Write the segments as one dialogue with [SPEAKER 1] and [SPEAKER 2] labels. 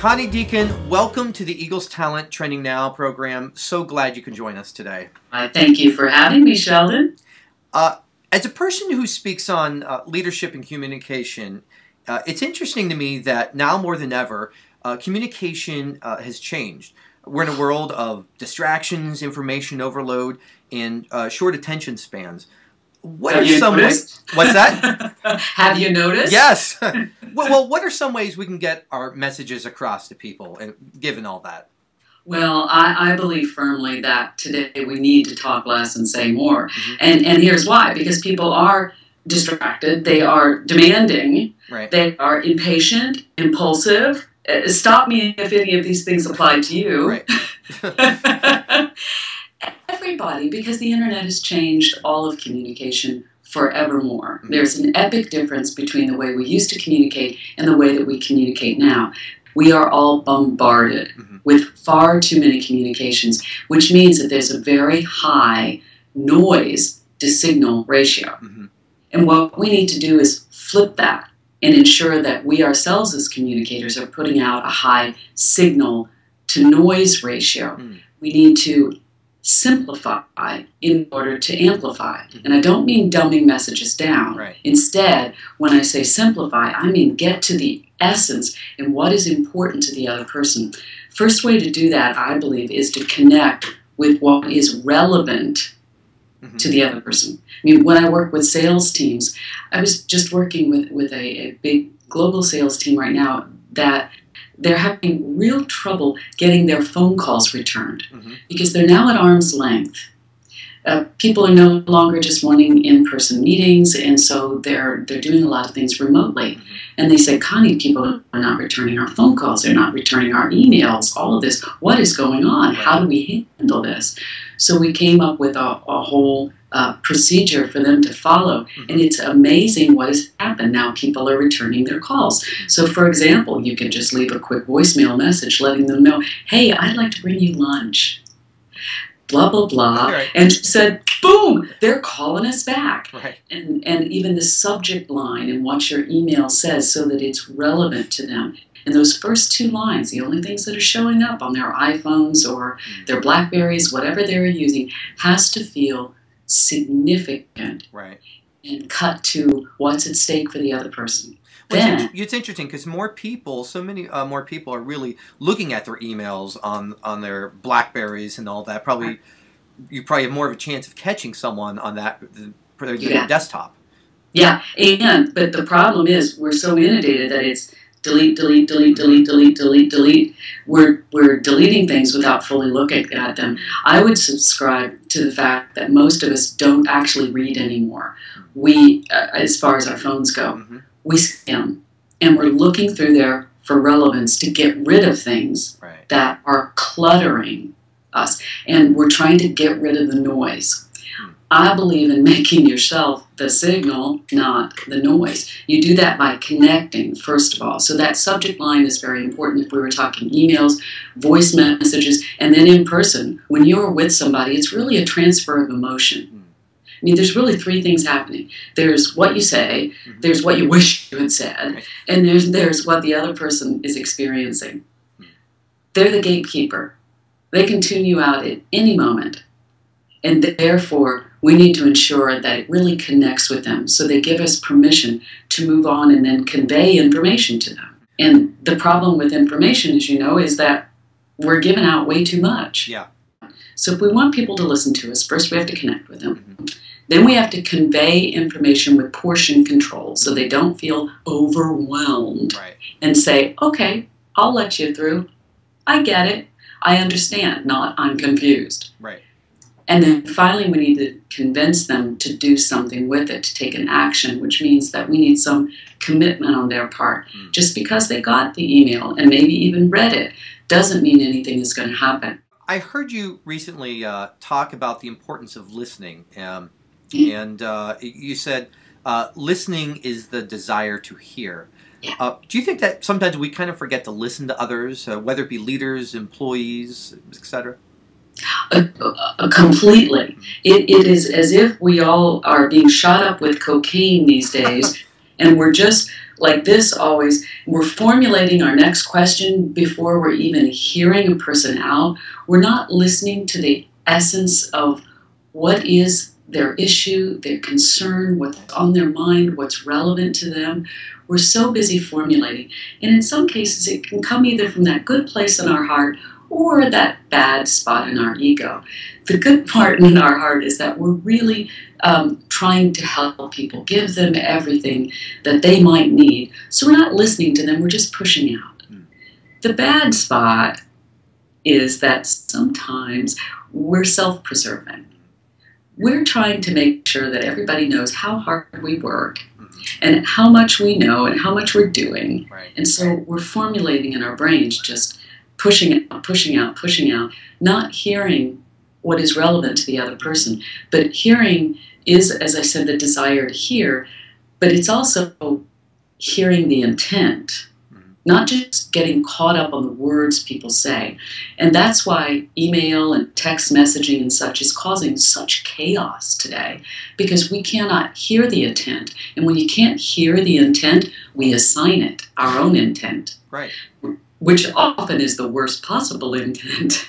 [SPEAKER 1] Connie Deacon, welcome to the Eagles Talent Training Now program. So glad you can join us today.
[SPEAKER 2] Thank you for having me, Sheldon.
[SPEAKER 1] As a person who speaks on leadership and communication, it's interesting to me that now more than ever, communication has changed. We're in a world of distractions, information overload, and short attention spans. What are some ways? What's that?
[SPEAKER 2] Have you noticed?
[SPEAKER 1] Yes. Well, what are some ways we can get our messages across to people, and given all that?
[SPEAKER 2] Well, I believe firmly that today we need to talk less and say more. And here's why. Because people are distracted. They are demanding.
[SPEAKER 1] Right.
[SPEAKER 2] They are impatient, impulsive. Stop me if any of these things apply to you.
[SPEAKER 1] Right.
[SPEAKER 2] Everybody, because the internet has changed all of communication forevermore. There's an epic difference between the way we used to communicate and the way that we communicate now. We are all bombarded with far too many communications, which means that there's a very high noise to signal ratio. And what we need to do is flip that and ensure that we ourselves as communicators are putting out a high signal to noise ratio. We need to simplify in order to amplify. And I don't mean dumbing messages down.
[SPEAKER 1] Right.
[SPEAKER 2] Instead, when I say simplify, I mean get to the essence and what is important to the other person. First way to do that, I believe, is to connect with what is relevant to the other person. I mean, when I work with sales teams, I was just working with a big global sales team right now that they're having real trouble getting their phone calls returned because they're now at arm's length. People are no longer just wanting in-person meetings, and so they're doing a lot of things remotely. And they say, Connie, people are not returning our phone calls. They're not returning our emails, all of this. What is going on? How do we handle this? So we came up with a whole procedure for them to follow. And it's amazing what has happened. Now people are returning their calls. So for example, you can just leave a quick voicemail message letting them know, hey, I'd like to bring you lunch. Blah, blah, blah.
[SPEAKER 1] Right.
[SPEAKER 2] And she said, boom, they're calling us back.
[SPEAKER 1] Right.
[SPEAKER 2] And even the subject line and what your email says so that it's relevant to them. And those first two lines, the only things that are showing up on their iPhones or their Blackberries, whatever they're using, has to feel significant.
[SPEAKER 1] Right.
[SPEAKER 2] And cut to what's at stake for the other person.
[SPEAKER 1] Well, it's interesting because so many more people are really looking at their emails on their Blackberries and all that. You probably have more of a chance of catching someone on that for their desktop.
[SPEAKER 2] Yeah, but the problem is we're so inundated that it's delete, delete, delete, delete, delete, delete, delete. We're deleting things without fully looking at them. I would subscribe to the fact that most of us don't actually read anymore. We, as far as our phones go, we skim, and we're looking through there for relevance to get rid of things that are cluttering us, and we're trying to get rid of the noise. I believe in making yourself the signal, not the noise. You do that by connecting, first of all. So that subject line is very important if we were talking emails, voice messages, and then in person. When you're with somebody, it's really a transfer of emotion. I mean, there's really three things happening. There's what you say, there's what you wish you had said, and there's what the other person is experiencing. They're the gatekeeper. They can tune you out at any moment. And therefore, we need to ensure that it really connects with them so they give us permission to move on and then convey information to them. And the problem with information, as you know, is that we're giving out way too much.
[SPEAKER 1] Yeah.
[SPEAKER 2] So if we want people to listen to us, first we have to connect with them. Then we have to convey information with portion control so they don't feel overwhelmed and say, okay, I'll let you through. I get it. I understand, not I'm confused.
[SPEAKER 1] Right.
[SPEAKER 2] And then finally we need to convince them to do something with it, to take an action, which means that we need some commitment on their part. Just because they got the email and maybe even read it doesn't mean anything is going to happen.
[SPEAKER 1] I heard you recently talk about the importance of listening. And you said listening is the desire to hear. Do you think that sometimes we kind of forget to listen to others, whether it be leaders, employees, etc.?
[SPEAKER 2] Completely. It is as if we all are being shot up with cocaine these days, and we're just like this always, we're formulating our next question before we're even hearing a person out. We're not listening to the essence of what is their issue, their concern, what's on their mind, what's relevant to them. We're so busy formulating. And in some cases, it can come either from that good place in our heart or that bad spot in our ego. The good part in our heart is that we're really trying to help people, give them everything that they might need. So we're not listening to them, we're just pushing out. The bad spot is that sometimes we're self-preserving. We're trying to make sure that everybody knows how hard we work and how much we know and how much we're doing.
[SPEAKER 1] Right.
[SPEAKER 2] And so we're formulating in our brains just pushing out, pushing out, pushing out, not hearing what is relevant to the other person. But hearing is, as I said, the desire to hear, but it's also hearing the intent, not just getting caught up on the words people say. And that's why email and text messaging and such is causing such chaos today, because we cannot hear the intent. And when you can't hear the intent, we assign it our own intent.
[SPEAKER 1] Right.
[SPEAKER 2] Which often is the worst possible intent.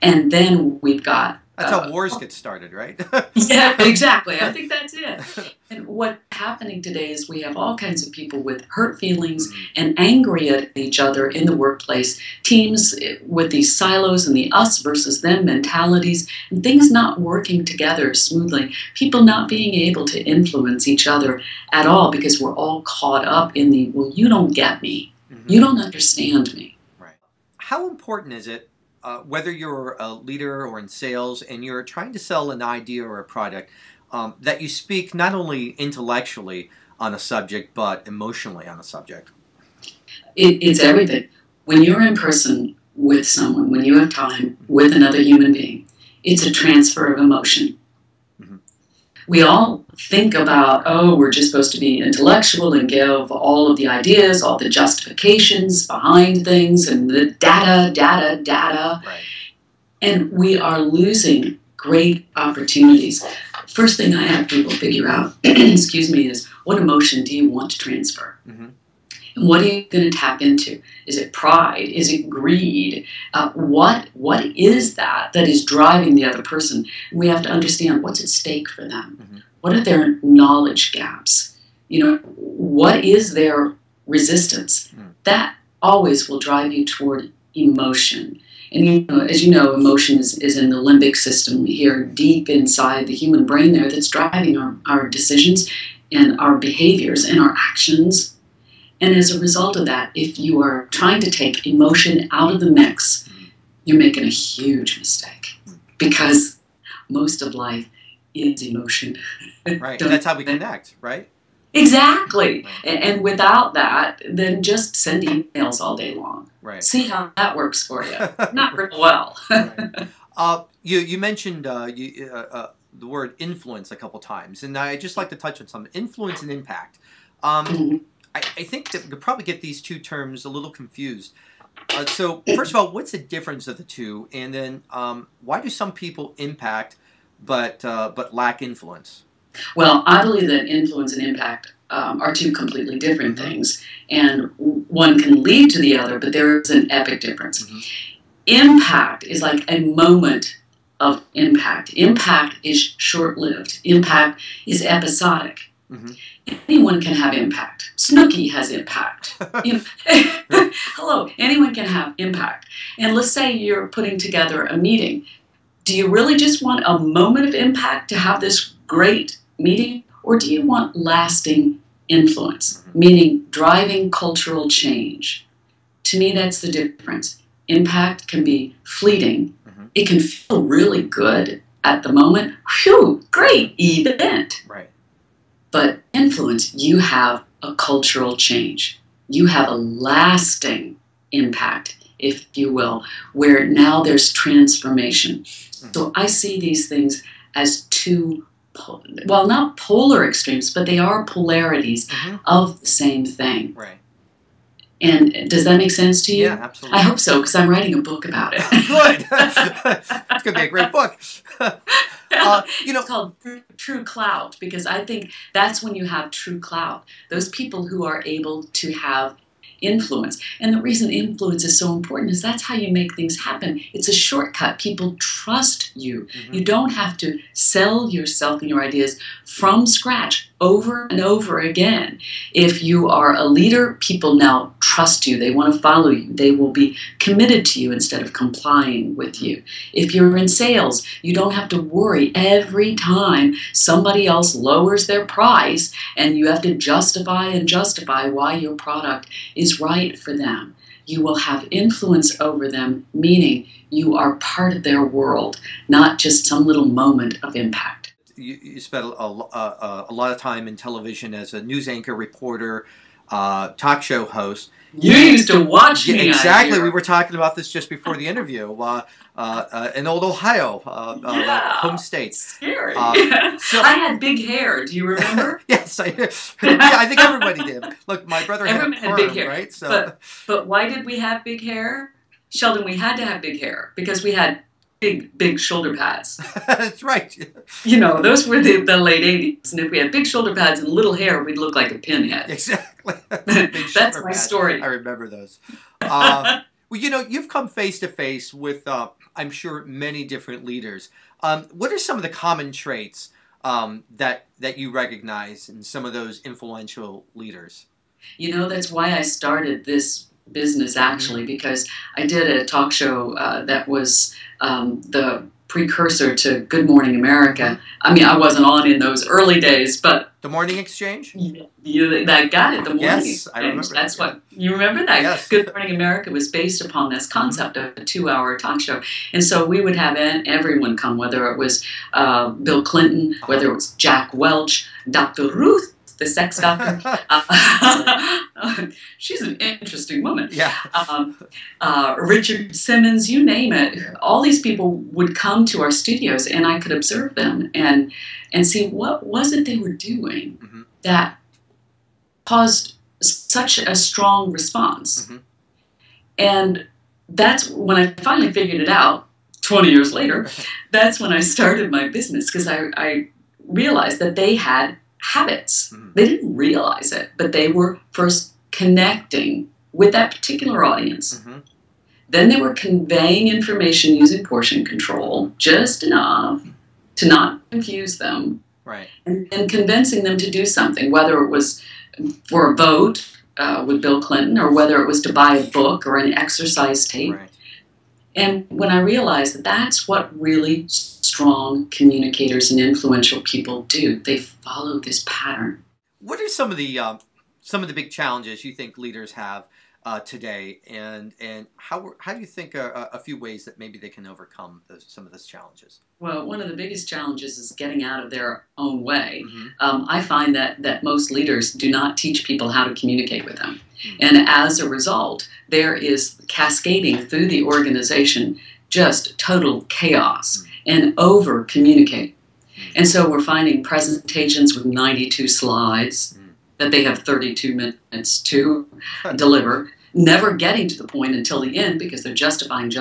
[SPEAKER 2] And then we've got...
[SPEAKER 1] That's how wars get started, right?
[SPEAKER 2] Yeah, exactly. I think that's it. And what's happening today is we have all kinds of people with hurt feelings and angry at each other in the workplace, teams with these silos and the us versus them mentalities, and things not working together smoothly, people not being able to influence each other at all because we're all caught up in the, well, you don't get me. You don't understand me.
[SPEAKER 1] Right. How important is it, whether you're a leader or in sales and you're trying to sell an idea or a product, that you speak not only intellectually on a subject, but emotionally on a subject?
[SPEAKER 2] It's everything. When you're in person with someone, when you have time with another human being, it's a transfer of emotion. We all think about, oh, we're just supposed to be intellectual and give all of the ideas, all the justifications behind things, and the data.
[SPEAKER 1] Right.
[SPEAKER 2] And we are losing great opportunities. First thing I have people figure out, excuse me, is what emotion do you want to transfer? And what are you going to tap into? Is it pride? Is it greed? What is that is driving the other person? And we have to understand what's at stake for them. What are their knowledge gaps? You know, what is their resistance? That always will drive you toward emotion. And you know, as you know, emotion is in the limbic system here, deep inside the human brain there, that's driving our decisions and our behaviors and our actions. And as a result of that, if you are trying to take emotion out of the mix, you're making a huge mistake, because most of life is emotion.
[SPEAKER 1] Right. That's how we connect, right?
[SPEAKER 2] Exactly. And without that, then just send emails all day long.
[SPEAKER 1] Right.
[SPEAKER 2] See how that works for you. Not real well.
[SPEAKER 1] Right. You mentioned the word influence a couple times, and I'd just like to touch on some influence and impact. I think that we could probably get these two terms a little confused. So first of all, what's the difference of the two? And then why do some people impact but lack influence?
[SPEAKER 2] Well, I believe that influence and impact are two completely different things. And one can lead to the other, but there is an epic difference. Impact is like a moment of impact. Impact is short-lived. Impact is episodic. Anyone can have impact. Snooki has impact. Hello, anyone can have impact. And let's say you're putting together a meeting. Do you really just want a moment of impact to have this great meeting? Or do you want lasting influence, meaning driving cultural change? To me, that's the difference. Impact can be fleeting. It can feel really good at the moment. Whew, great event.
[SPEAKER 1] Right.
[SPEAKER 2] But influence, you have a cultural change. You have a lasting impact, if you will, where now there's transformation. So I see these things as two, well, not polar extremes, but they are polarities of the same thing.
[SPEAKER 1] Right.
[SPEAKER 2] And does that make sense to you?
[SPEAKER 1] Yeah, absolutely.
[SPEAKER 2] I hope so, because I'm writing a book about it.
[SPEAKER 1] Good. It's going to be a great book.
[SPEAKER 2] It's called true clout, because I think that's when you have true clout. Those people who are able to have influence. And the reason influence is so important is that's how you make things happen. It's a shortcut. People trust you. You don't have to sell yourself and your ideas from scratch over and over again. If you are a leader, people now trust you. They want to follow you. They will be committed to you instead of complying with you. If you're in sales, you don't have to worry every time somebody else lowers their price and you have to justify and justify why your product is right for them. You will have influence over them, meaning you are part of their world, not just some little moment of impact.
[SPEAKER 1] You spent a lot of time in television as a news anchor, reporter, talk show host.
[SPEAKER 2] You used to watch me.
[SPEAKER 1] Exactly. We were talking about this just before the interview. In old Ohio, home state.
[SPEAKER 2] Scary. I had big hair. Do you remember?
[SPEAKER 1] Yes, I think everybody did. Look, my brother had
[SPEAKER 2] big hair,
[SPEAKER 1] right? So,
[SPEAKER 2] but why did we have big hair, Sheldon? We had to have big hair because we had big shoulder pads.
[SPEAKER 1] That's right.
[SPEAKER 2] You know, those were the late 80s. And if we had big shoulder pads and little hair, we'd look like a pinhead.
[SPEAKER 1] Exactly.
[SPEAKER 2] That's my story.
[SPEAKER 1] I remember those. Well, you know, you've come face to face with, I'm sure, many different leaders. What are some of the common traits that you recognize in some of those influential leaders?
[SPEAKER 2] You know, that's why I started this business, actually, because I did a talk show that was the precursor to Good Morning America. I mean, I wasn't on in those early days, but...
[SPEAKER 1] The Morning Exchange?
[SPEAKER 2] That got it, The Morning
[SPEAKER 1] Exchange.
[SPEAKER 2] I
[SPEAKER 1] remember
[SPEAKER 2] That's what... You remember that?
[SPEAKER 1] Yes.
[SPEAKER 2] Good Morning America was based upon this concept of a 2-hour talk show. And so we would have everyone come, whether it was Bill Clinton, whether it was Jack Welch, Dr. Ruth, the sex doctor. She's an interesting woman.
[SPEAKER 1] Yeah.
[SPEAKER 2] Richard Simmons, you name it. All these people would come to our studios, and I could observe them and see what was it they were doing that caused such a strong response. And that's when I finally figured it out, 20 years later, that's when I started my business, because I realized that they had habits. They didn't realize it, but they were first connecting with that particular audience. Then they were conveying information using portion control, just enough to not confuse them,
[SPEAKER 1] right?
[SPEAKER 2] And convincing them to do something, whether it was for a vote with Bill Clinton, or whether it was to buy a book or an exercise tape.
[SPEAKER 1] Right.
[SPEAKER 2] And when I realized that that's what really strong communicators and influential people do, they follow this pattern.
[SPEAKER 1] What are some of the big challenges you think leaders have today, and how do you think a few ways that maybe they can overcome some of those challenges?
[SPEAKER 2] Well, one of the biggest challenges is getting out of their own way. I find that most leaders do not teach people how to communicate with them. And as a result, there is cascading through the organization just total chaos and over-communicating. And so we're finding presentations with 92 slides that they have 32 minutes to deliver, never getting to the point until the end because they're justifying.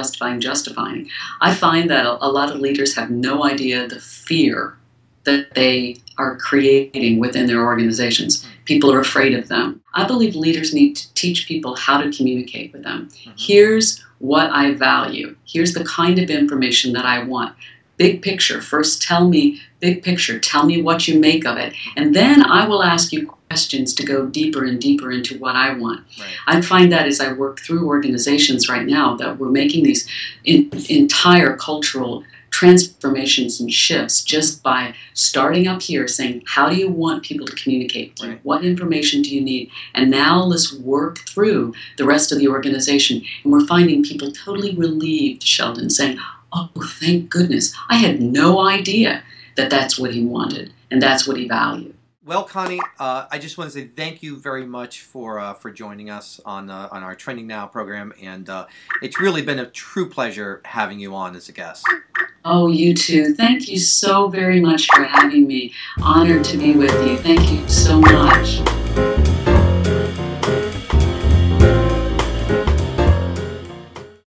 [SPEAKER 2] I find that a lot of leaders have no idea the fear that they are creating within their organizations. People are afraid of them. I believe leaders need to teach people how to communicate with them. Here's what I value. Here's the kind of information that I want. Big picture. First, tell me big picture. Tell me what you make of it. And then I will ask you questions to go deeper and deeper into what I want.
[SPEAKER 1] Right.
[SPEAKER 2] I find that as I work through organizations right now, that we're making these entire cultural transformations and shifts just by starting up here, saying, how do you want people to communicate with you?
[SPEAKER 1] Right.
[SPEAKER 2] What information do you need? And now let's work through the rest of the organization. And we're finding people totally relieved, Sheldon, saying, oh, thank goodness. I had no idea that that's what he wanted and that's what he valued.
[SPEAKER 1] Well, Connie, I just want to say thank you very much for joining us on our Trending Now program, and it's really been a true pleasure having you on as a guest.
[SPEAKER 2] Oh, you too. Thank you so very much for having me. Honored to be with you. Thank you so much.